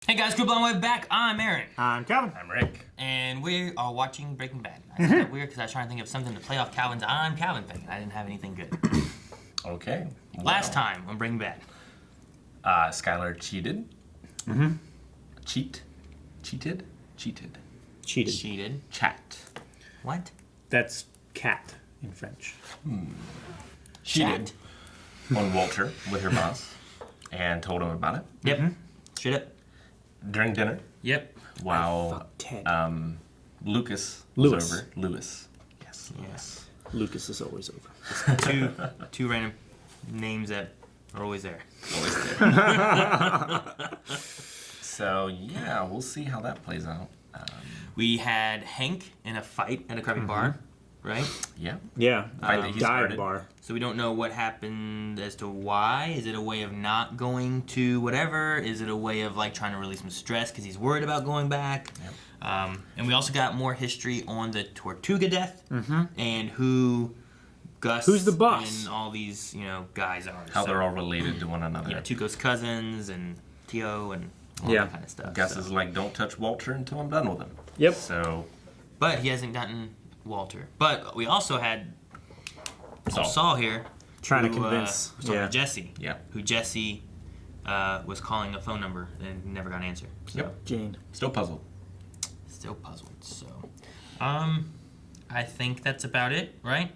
Hey guys, Group Long Way back. I'm Aaron. I'm Calvin. I'm Rick. And we are watching Breaking Bad. I said that weird because I was trying to think of something to play off Calvin's I'm Calvin thing. I didn't have anything good. Okay. Last time on Breaking Bad. Skylar cheated. Mm-hmm. Cheated. Cheated. Chat. What? That's cat in French. Cheated on Walter with her boss and told him about it Yep. Straight up. during dinner Yep. while Fuck Ted. Lewis. Yes. Yes. Lucas is always over. Two random names that are always there. Always there. So yeah, we'll see how that plays out. We had Hank in a fight at a crappy bar, right? Yeah. Yeah, Fight that he dive started. bar. So we don't know what happened as to why. Is it a way of not going to whatever? Is it a way of like trying to release some stress because he's worried about going back? Yep. And we also got more history on the Tortuga death and who Gus Who's the boss? and all these guys are. How they're all related to one another. yeah, Tuco's cousins and Tio and all Yeah. that kind of stuff. Gus so. is like, don't touch Walter until I'm done with him. Yep. So But he hasn't gotten Walter. But we also had Saul. Saul here. Trying to who, convince. was talking Yeah. to Jesse. Yeah. Who Jesse was calling a phone number and never got an answer. So Yep. Jane. Still puzzled. still puzzled. So I think that's about it, right?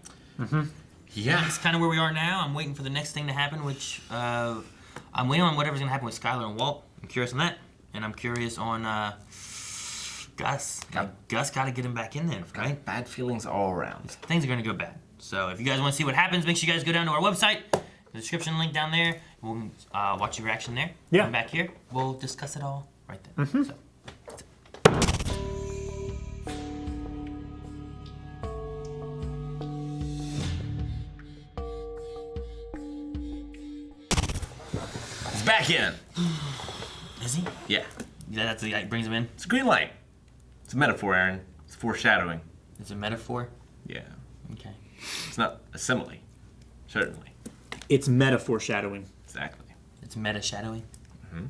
Yeah. That's kind of where we are now. I'm waiting for the next thing to happen, which I'm waiting on whatever's gonna happen with Skylar and Walt. I'm curious on that, and I'm curious on Gus. Gus got to get him back in there, right? Bad feelings all around. Things are gonna go bad. So if you guys want to see what happens, make sure you guys go down to our website. The description link down there. We'll watch your reaction there. Yeah. Come back here. We'll discuss it all right there. So. He's back in. Is he? Yeah. Yeah, that's the brings him in. It's a green light. It's a metaphor, Aaron. It's foreshadowing. It's a metaphor. Yeah. Okay. It's not a simile. Certainly. It's meta foreshadowing. Exactly. It's meta shadowing. Mhm.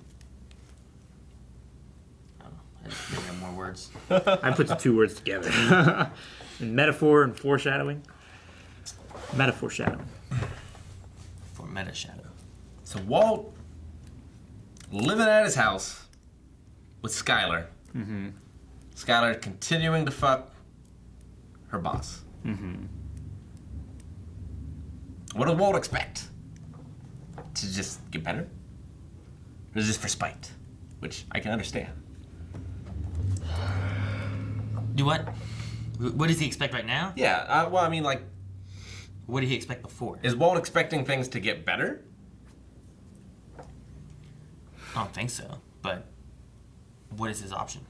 I don't know. I just maybe have more words. I put the two words together. And metaphor and foreshadowing. Meta foreshadowing. For meta shadow. So Walt living at his house with Skylar. Mm-hmm. Skylar continuing to fuck her boss. Mm-hmm. What does Walt expect? To just get better? Or is this for spite? Which I can understand. Do what? What does he expect right now? Yeah, well, I mean, like, What did he expect before? is Walt expecting things to get better? I don't think so. But what is his option?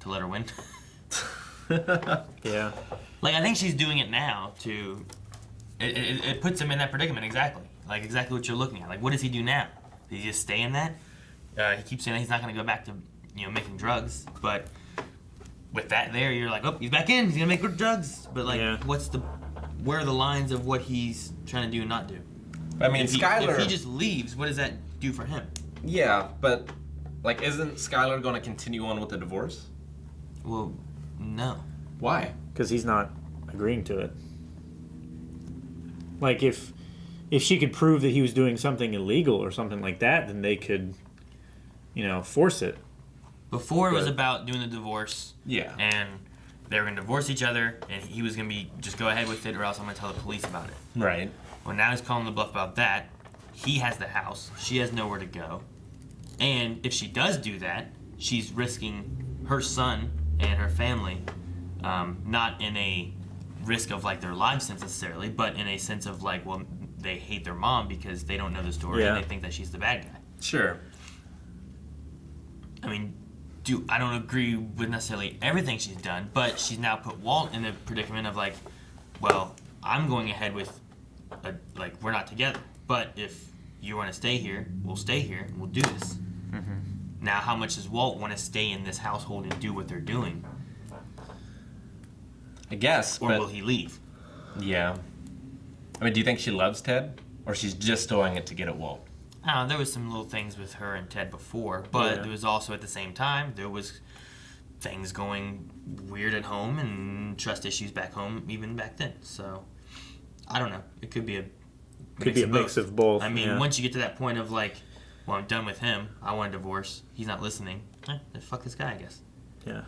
To let her win? Yeah. Like, I think she's doing it now to... It puts him in that predicament, exactly. Like, exactly what you're looking at. Like, what does he do now? Does he just stay in that? He keeps saying that he's not going to go back to, making drugs. But with that there, you're like, oh, he's back in. He's going to make drugs. But, like, Yeah. where are the lines of what he's trying to do and not do? I mean, Skylar... If he just leaves, what does that do for him? Yeah, but, like, isn't Skylar going to continue on with the divorce? Well, no. Why? Because he's not agreeing to it. Like, if she could prove that he was doing something illegal or something like that, then they could, force it. Before it was But- about doing the divorce. Yeah. And they were going to divorce each other, and he was going to be, just go ahead with it, or else I'm going to tell the police about it. Right. Well, now he's calling the bluff about that. He has the house. She has nowhere to go. And if she does do that, she's risking her son and her family, not in a risk of, like, their lives sense necessarily, but in a sense of, like, well, they hate their mom because they don't know the story Yeah. and they think that she's the bad guy. Sure. I mean, I don't agree with necessarily everything she's done, but she's now put Walt in a predicament of like, well, I'm going ahead with, we're not together. But if you want to stay here, we'll stay here and we'll do this. Mm-hmm. Now, how much does Walt want to stay in this household and do what they're doing? I guess, Or but... will he leave? Yeah. I mean, do you think she loves Ted? Or she's just doing it to get at Walt? I don't know, there was some little things with her and Ted before, but Yeah. there was also at the same time, there was things going weird at home and trust issues back home even back then. So, I don't know. It could be a mix of both. I mean, yeah. once you get to that point of like, well, I'm done with him. I want a divorce. He's not listening. Then fuck this guy, I guess. Yeah.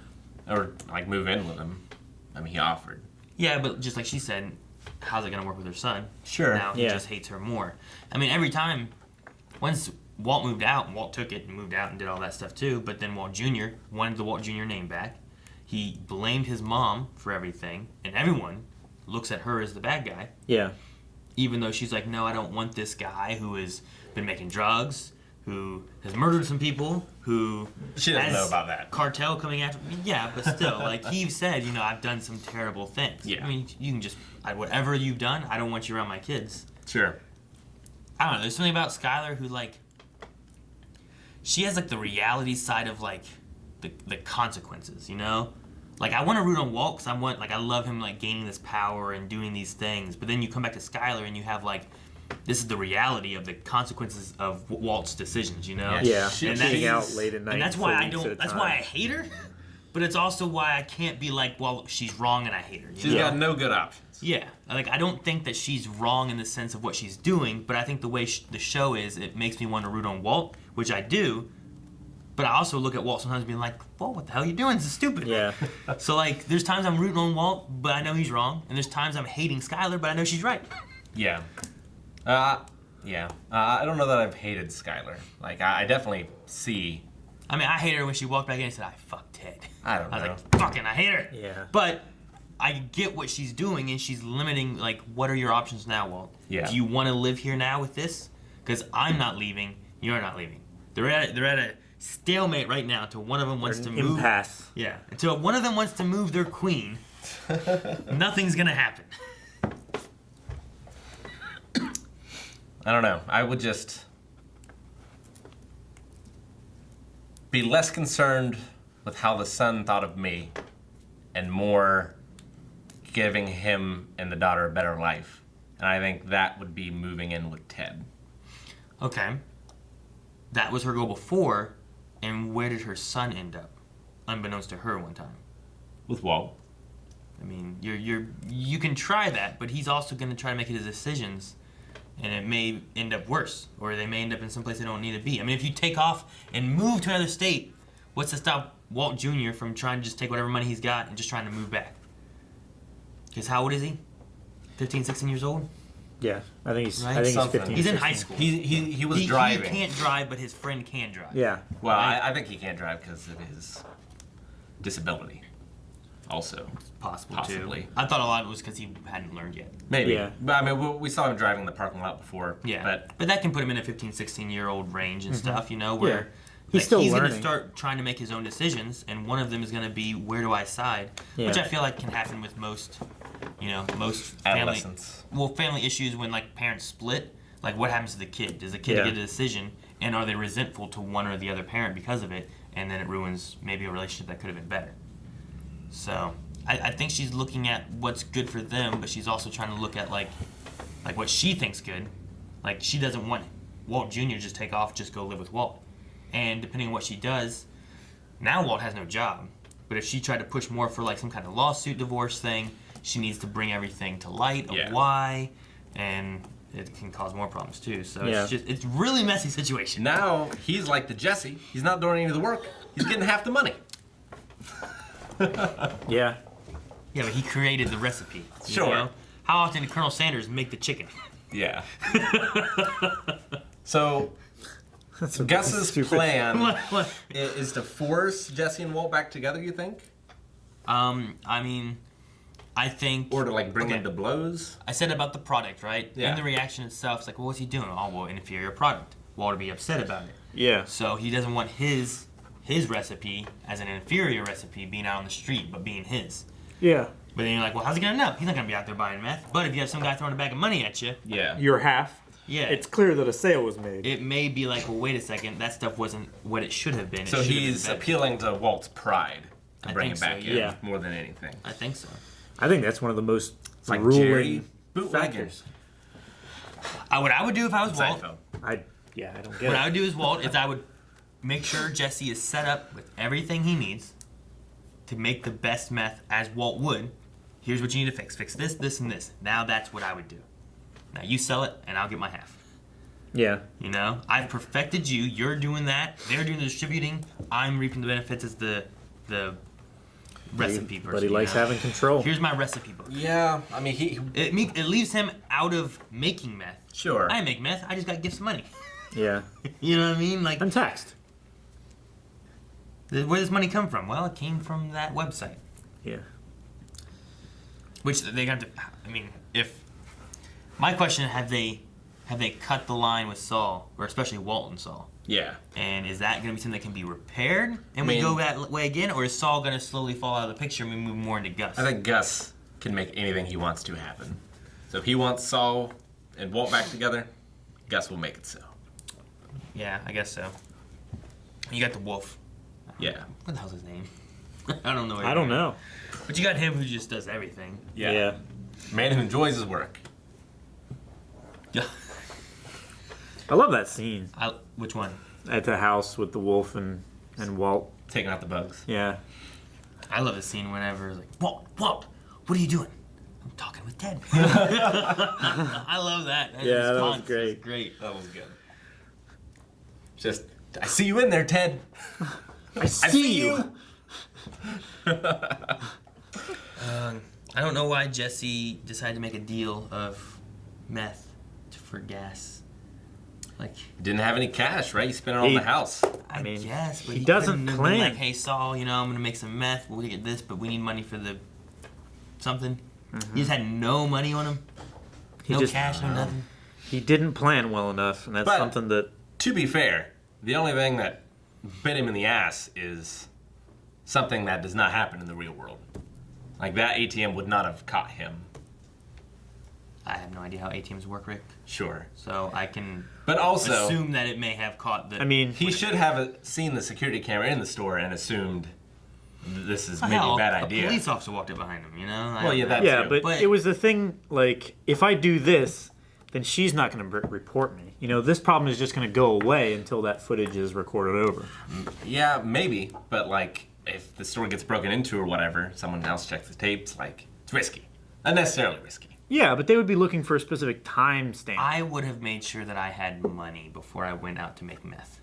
Or like move in with him. I mean, he offered. Yeah, but just like she said, how's it going to work with her son? Sure. Now he Yeah. just hates her more. I mean, every time, once Walt moved out, Walt took it and moved out and did all that stuff too, but then Walt Jr. wanted the Walt Jr. name back. He blamed his mom for everything, and everyone looks at her as the bad guy, Yeah. even though she's like, no, I don't want this guy who has been making drugs, who has murdered some people, who She doesn't has know about that. cartel coming after me. Yeah, but still, like he said, I've done some terrible things. Yeah. I mean, you can just, whatever you've done, I don't want you around my kids. Sure. I don't know. There's something about Skylar who like, she has like the reality side of like the consequences, Like I want to root on Walt because I love him like gaining this power and doing these things. But then you come back to Skylar and you have like, this is the reality of the consequences of Walt's decisions, Yeah. She- Being out late at night. And that's for why I weeks at a don't. That's time. why I hate her. But it's also why I can't be like, well, she's wrong and I hate her. She's got no good options. Yeah, like I don't think that she's wrong in the sense of what she's doing, but I think the way the show is, it makes me want to root on Walt, which I do. But I also look at Walt sometimes being like, Walt, what the hell are you doing? This is stupid. Yeah. So like, there's times I'm rooting on Walt, but I know he's wrong, and there's times I'm hating Skylar, but I know she's right. Yeah. Yeah. I don't know that I've hated Skylar. Like, I definitely see. I mean, I hated her when she walked back in and said, I fucked Ted. I don't I was know. like, fucking, I hate her. Yeah. But I get what she's doing, and she's limiting, like, what are your options now, Walt? Yeah. Do you want to live here now with this? Because I'm not leaving, you're not leaving. They're at a stalemate right now until one of them wants to An move. impasse. Yeah. Until one of them wants to move their queen, nothing's going to happen. I don't know. I would just be less concerned with how the son thought of me and more giving him and the daughter a better life. And I think that would be moving in with Ted. Okay. That was her goal before, and where did her son end up? Unbeknownst to her one time. With Walt. I mean, you can try that, but he's also going to try to make his decisions, and it may end up worse, or they may end up in some place they don't need to be. I mean, if you take off and move to another state, what's to stop Walt Jr. from trying to just take whatever money he's got and just trying to move back? Because how old is he? 15, 16 years old? Yeah. I think he's. Right? I think he's Something. 15. He's in 16. high school. He was driving. He can't drive, but his friend can drive. Yeah. Well, Right. I think he can't drive because of his disability. Also. Possible, Possibly. too. I thought a lot of it was because he hadn't learned yet. Maybe. Yeah. But I mean, we saw him driving in the parking lot before. Yeah, but that can put him in a 15, 16-year-old range and stuff, where Yeah. He's still he's going to learning. start trying to make his own decisions, and one of them is going to be, where do I side? Which Yeah. I feel like can happen with most family, Adolescents. family issues when, like, parents split. Like, what happens to the kid? Does the kid Yeah. get a decision, and are they resentful to one or the other parent because of it, and then it ruins maybe a relationship that could have been better? So, I think she's looking at what's good for them, but she's also trying to look at, like what she thinks good. Like, she doesn't want Walt Jr. to just take off, just go live with Walt. And depending on what she does, now Walt has no job. But if she tried to push more for, like, some kind of lawsuit divorce thing, she needs to bring everything to light of Yeah. why, and it can cause more problems, too. So Yeah. it's really messy situation. Now he's like the Jesse. He's not doing any of the work. He's getting half the money. Yeah. Yeah, but he created the recipe. you Sure. know? How often did Colonel Sanders make the chicken? Yeah. So That's a Gus's stupid- plan is to force Jesse and Walt back together. You think, I mean, I think... or to like bring Okay. them to blows? I said about the product, right? Yeah. And the reaction itself, it's like, well, what's he doing? Oh, well, inferior product. Walt would be upset about it. Yeah. So he doesn't want his recipe as an inferior recipe being out on the street, but being his. Yeah. But then you're like, well, how's he gonna know? He's not gonna be out there buying meth. But if you have some guy throwing a bag of money at you, Yeah. Your half. yeah, It's clear that a sale was made. it may be like, well, wait a second, that stuff wasn't what it should have been. It So should have been he's better. appealing to Walt's pride to I bring think him back so, in yeah. more than anything. I think so. I think that's one of the most It's like Jerry ruling bootlegging. factors. What I would do if I was Walt, Seinfeld. I Yeah, I don't get What it. I would do as Walt is I would make sure Jesse is set up with everything he needs to make the best meth as Walt would. Here's what you need to fix. Fix this, this, and this. Now that's what I would do. Now you sell it, and I'll get my half. Yeah. You know, I've perfected you. You're doing that. They're doing the distributing. I'm reaping the benefits as the recipe person. But he likes having control. Here's my recipe book. Yeah, I mean, It leaves him out of making meth. Sure. I make meth. I just got gifts of money. Yeah. You know what I mean? Like, Untaxed. where does money come from? Well, it came from that website. Yeah. Which they got to. I mean, if my question, have they cut the line with Saul, or especially Walt and Saul? Yeah. And is that going to be something that can be repaired and we mean- go that way again, or is Saul going to slowly fall out of the picture and we move more into Gus? I think Gus can make anything he wants to happen. So if he wants Saul and Walt back together, Gus will make it so. Yeah, I guess so. You got the wolf. Yeah. What the hell's his name? I don't know. I don't know. But you got him who just does everything. Yeah. Man who enjoys his work. Yeah. I love that scene Which one? at the house with the wolf and Walt. Taking out the bugs. Yeah. I love the scene whenever it's like, Walt, what are you doing? I'm talking with Ted. I love that. Yeah, that was response great. Great. That was good. Just, I see you in there, Ted. I see you. I don't know why Jesse decided to make a deal of meth for gas. Like, Didn't have any cash, right? You spent it on He- the house. I mean, guess, but he doesn't couldn't have plan. been like, hey Saul, you know, I'm gonna make some meth. We'll get this, but we need money for the something. He just had no money on him. He No just- cash, no nothing. He didn't plan well enough, and that's But- something that. To be fair, the only thing that bit him in the ass is something that does not happen in the real world. Like, that ATM would not have caught him. I have no idea how ATMs work, Rick. Sure. So I can But also, assume that it may have caught the. I mean, he should have seen the security camera in the store and assumed this is maybe hell, a bad idea. A police officer walked up behind him, you know. Well, yeah, that yeah, too. but, But- it was the thing. Like, if I do this, then she's not going to report me. You know, this problem is just going to go away until that footage is recorded over. Yeah, maybe. But, like, if the store gets broken into or whatever, someone else checks the tapes, like, it's risky. Unnecessarily risky. Yeah, but they would be looking for a specific time stamp. I would have made sure that I had money before I went out to make meth.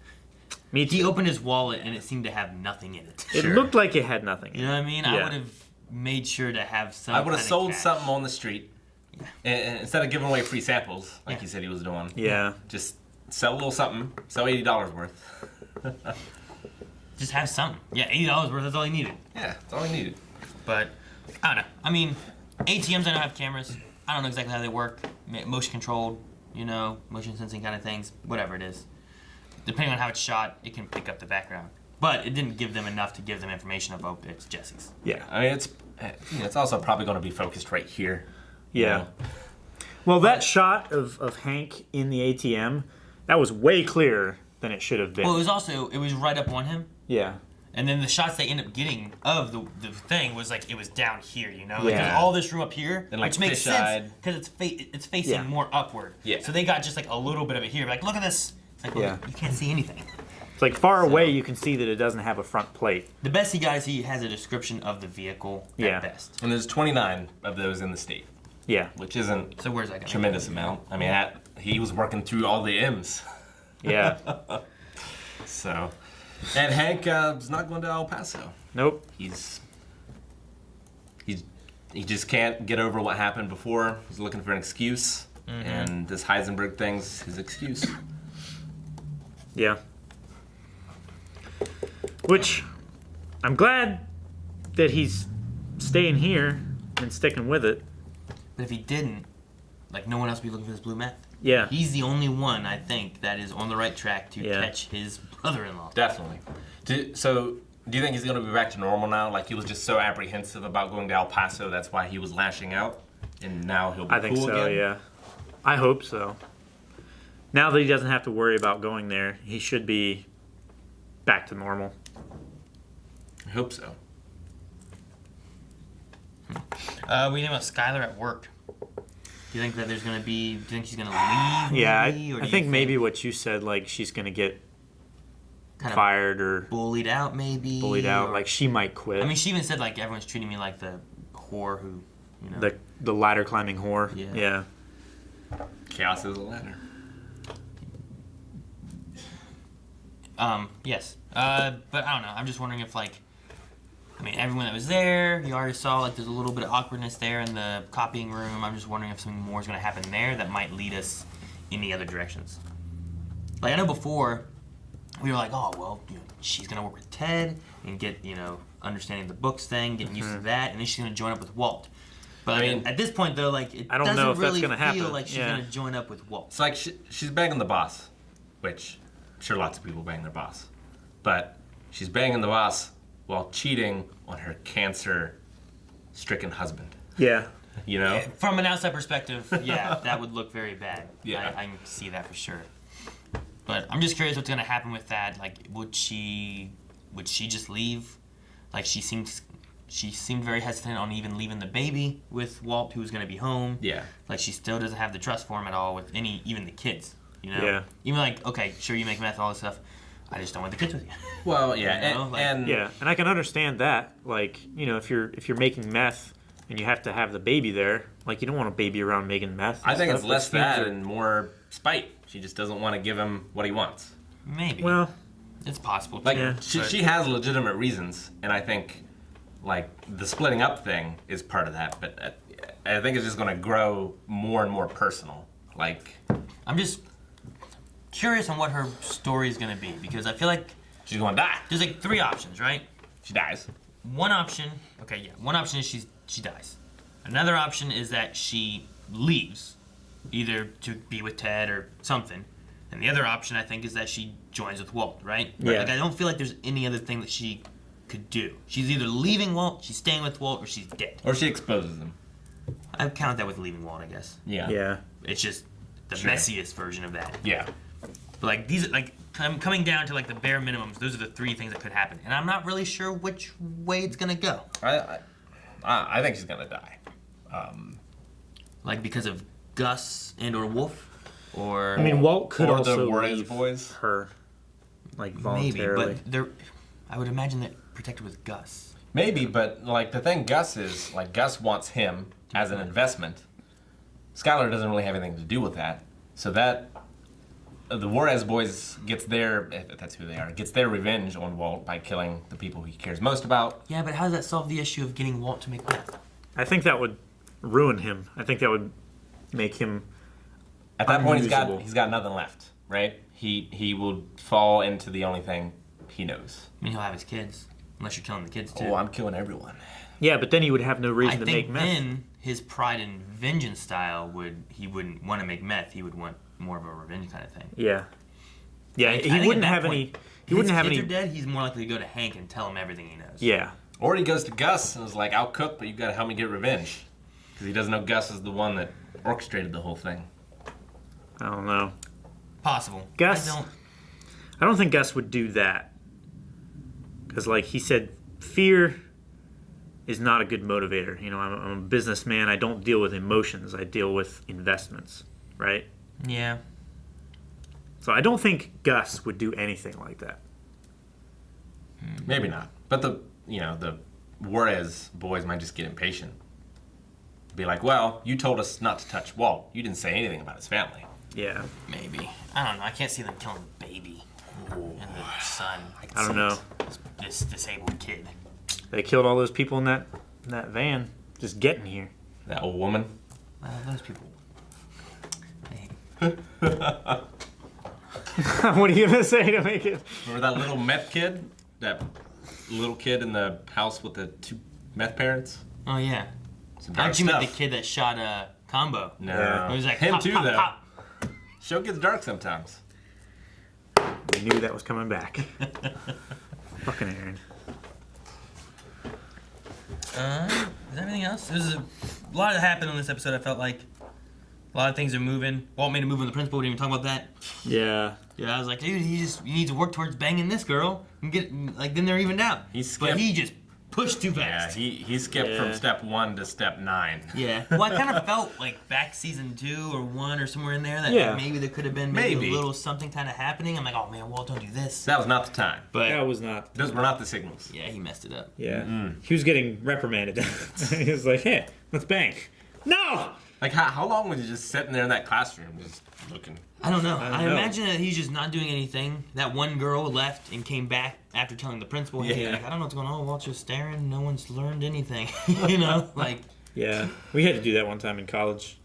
Me He too. opened his wallet and it seemed to have nothing in it. It Sure. looked like it had nothing. You know what I mean? I Yeah. would have made sure to have some. I would have kind of sold cash. something on the street. And instead of giving away free samples, like Yeah. he said he was doing. Yeah. Just sell a little something. Sell $80 worth. Just have something. Yeah, $80 worth. That's all he needed. Yeah, that's all he needed. But I don't know. I mean, ATMs I know have cameras. I don't know exactly how they work. Motion controlled, you know, motion sensing kind of things. Whatever it is, depending on how it's shot, it can pick up the background. But it didn't give them enough to give them information of, oh, it's Jesse's. Yeah. I mean, it's also probably going to be focused right here. you Yeah. know? Well, that shot of Hank in the ATM, that was way clearer than it should have been. Well, it was right up on him. Yeah. And then the shots they end up getting of the thing was like it was down here, you know, like Yeah. there's all this room up here, And, like, which makes fish-eyed. sense because it's facing Yeah. more upward. Yeah. So they got just like a little bit of it here, like look at this. It's like, well, Yeah. you can't see anything. It's like far away you can see that it doesn't have a front plate. The best he got is he has a description of the vehicle Yeah. at best. And there's 29 of those in the state, Yeah. which isn't So where's that a going? tremendous amount. I mean, he was working through all the M's. Yeah. So, and Hank is not going to El Paso. Nope. He just can't get over what happened before. He's looking for an excuse, and this Heisenberg thing's his excuse. Yeah. Which, I'm glad that he's staying here and sticking with it. But if he didn't, like no one else would be looking for this blue meth. Yeah. He's the only one, I think, that is on the right track to Yeah. catch his brother-in-law. Definitely. Do you think he's going to be back to normal now? Like, he was just so apprehensive about going to El Paso, that's why he was lashing out, and now he'll be I think cool so, again? yeah. I hope so. Now that he doesn't have to worry about going there, he should be back to normal. I hope so. We think about Skylar at work. Do you think that there's gonna be? Do you think she's gonna leave? Yeah, maybe, I think maybe what you said, like she's gonna get kind fired or bullied out, maybe. bullied out. or- Like she might quit. I mean, she even said like everyone's treating me like the whore who, you know. the ladder climbing whore. Yeah. Yeah. Chaos is a ladder. Yes. But I don't know. I'm just wondering if like, I mean, everyone that was there, you already saw like there's a little bit of awkwardness there in the copying room. I'm just wondering if something more is going to happen there that might lead us in the other directions. Like I know before, we were like, oh well, you know, she's going to work with Ted and get, you know, understanding the books thing, getting used to that, and then she's going to join up with Walt. But I mean, at this point though, like it I don't doesn't know if that's really gonna feel happen. like she's Yeah. going to join up with Walt. It's like she's banging the boss, which I'm sure lots of people bang their boss, but she's banging the boss while cheating on her cancer-stricken husband. Yeah. You know? From an outside perspective, yeah, that would look very bad. Yeah. I can see that for sure. But I'm just curious what's gonna happen with that. Like, would she just leave? Like, she seemed very hesitant on even leaving the baby with Walt, who's gonna be home. Yeah. Like, she still doesn't have the trust for him at all with even the kids. You know. Yeah. Even like, okay, sure, you make meth, all this stuff. I just don't want the kids with you. Well, yeah, You know, like- and Yeah, and I can understand that. Like, you know, if you're making meth and you have to have the baby there, like you don't want a baby around making meth. I and think stuff. it's less Those fumes that are- and more spite. She just doesn't want to give him what he wants. Maybe. Well, it's possible. Like, too, Yeah. but- she has legitimate reasons, and I think, like, the splitting up thing is part of that, but I think it's just going to grow more and more personal. Like, I'm just curious on what her story is gonna be because I feel like she's going to die. there's like three options, right? She dies. One option is she dies. Another option is that she leaves, either to be with Ted or something. And the other option, I think, is that she joins with Walt, right? Yeah. Like, I don't feel like there's any other thing that she could do. She's either leaving Walt, she's staying with Walt, or she's dead. Or she exposes him. I count that with leaving Walt, I guess. Yeah. yeah. It's just the Sure. messiest version of that. Yeah. But like these, like coming down to like the bare minimums, those are the three things that could happen, and I'm not really sure which way it's gonna go. I think she's going to die. Like because of Gus and or Wolf, or I mean, Walt could Or the also Juarez leave boys. her, like maybe, voluntarily. but they're. I would imagine that protected with Gus. Maybe, but, like, the thing Gus is, like, Gus wants him as an investment. Skylar doesn't really have anything to do with that. So that... the Juarez boys gets their... if that's who they are. Gets their revenge on Walt by killing the people he cares most about. Yeah, but how does that solve the issue of getting Walt to make meth? I think that would ruin him. I think that would make him. At that point, Unusable. he's got nothing left, right? He will fall into the only thing he knows. I mean, he'll have his kids, unless you're killing the kids too. Oh, I'm killing everyone. Yeah, but then he would have no I reason to think make meth. then his pride and vengeance style he wouldn't want to make meth. He would want more of a revenge kind of thing. Yeah. Yeah, I he think at wouldn't that have point, any. He wouldn't have kids any. are dead. He's more likely to go to Hank and tell him everything he knows. Yeah. Or he goes to Gus and is like, I'll cook, but you've got to help me get revenge. Because he doesn't know Gus is the one that orchestrated the whole thing. I don't know. Possible. Gus- I don't. I don't think Gus would do that. Because, like he said, fear is not a good motivator. You know, I'm a businessman. I don't deal with emotions. I deal with investments, right? Yeah. So I don't think Gus would do anything like that. Maybe not. But the Juarez boys might just get impatient. Be like, well, you told us not to touch Walt. You didn't say anything about his family. Yeah. Maybe. I don't know. I can't see them killing the baby and the son. I don't know. This disabled kid. They killed all those people in that van just getting here. That old woman. Those people. What are you gonna say to make it? Remember that little meth kid? That little kid in the house with the two meth parents? Oh yeah. Some I dark actually met the stuff. kid that shot Combo. No. Yeah. It was like Him pop, too, pop, though. pop. Show gets dark sometimes. We knew that was coming back. Fucking Aaron. Is there anything else? There's a lot that happened on this episode. I felt like a lot of things are moving. Walt made a move on the principal. We didn't even talk about that. Yeah. Yeah, I was like, dude, you need to work towards banging this girl and get then they're evened out. He But skipped. he just pushed too Yeah, fast. he skipped from step 1 to step 9. Yeah. Well, I kind of felt like back season 2 or 1 or somewhere in there that maybe there could have been maybe a little something kind of happening. I'm like, oh man, Walt, don't do this. That was not the time. But That was not. Those were not the signals. yeah, he messed it up. Yeah. He was getting reprimanded. He was like, hey, let's bang. No! Like, how long was he just sitting there in that classroom just looking? I don't know. I I don't know. imagine that he's just not doing anything. That one girl left and came back after telling the principal, hey, Yeah. like, I don't know what's going on. Walt's just staring. No one's learned anything. You know? Like, Yeah. We had to do that one time in college.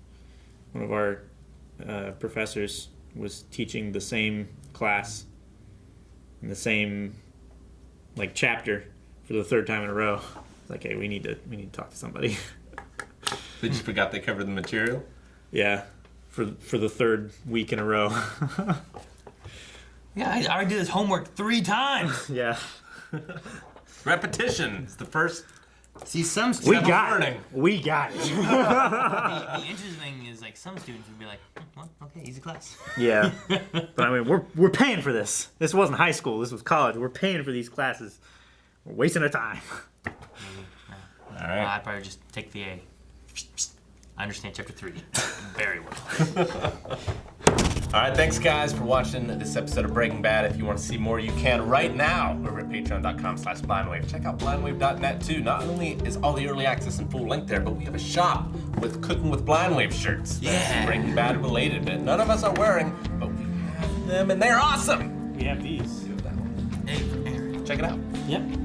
One of our professors was teaching the same class in the same like chapter for the 3rd time in a row. It's like, hey, we need to talk to somebody. They just forgot they covered the material? Yeah. For the 3rd week in a row. yeah, I already did this homework 3 times. Yeah. Repetition. It's the first. See, some We students... got learning. it. We got it. The interesting thing is, like, some students would be like, well, okay, easy class. Yeah. But I mean, we're paying for this. This wasn't high school. This was college. We're paying for these classes. We're wasting our time. All right. I'd probably just take the A. I understand chapter 3 very well. All right, thanks guys for watching this episode of Breaking Bad. If you want to see more, you can right now over at patreon.com/blindwave. Check out blindwave.net too. Not only is all the early access and full link there, but we have a shop with Cooking with Blindwave shirts. Yeah. That's Breaking Bad related that none of us are wearing, but we have them and they're awesome. We have these. Hey, Aaron. Check it out. Yep.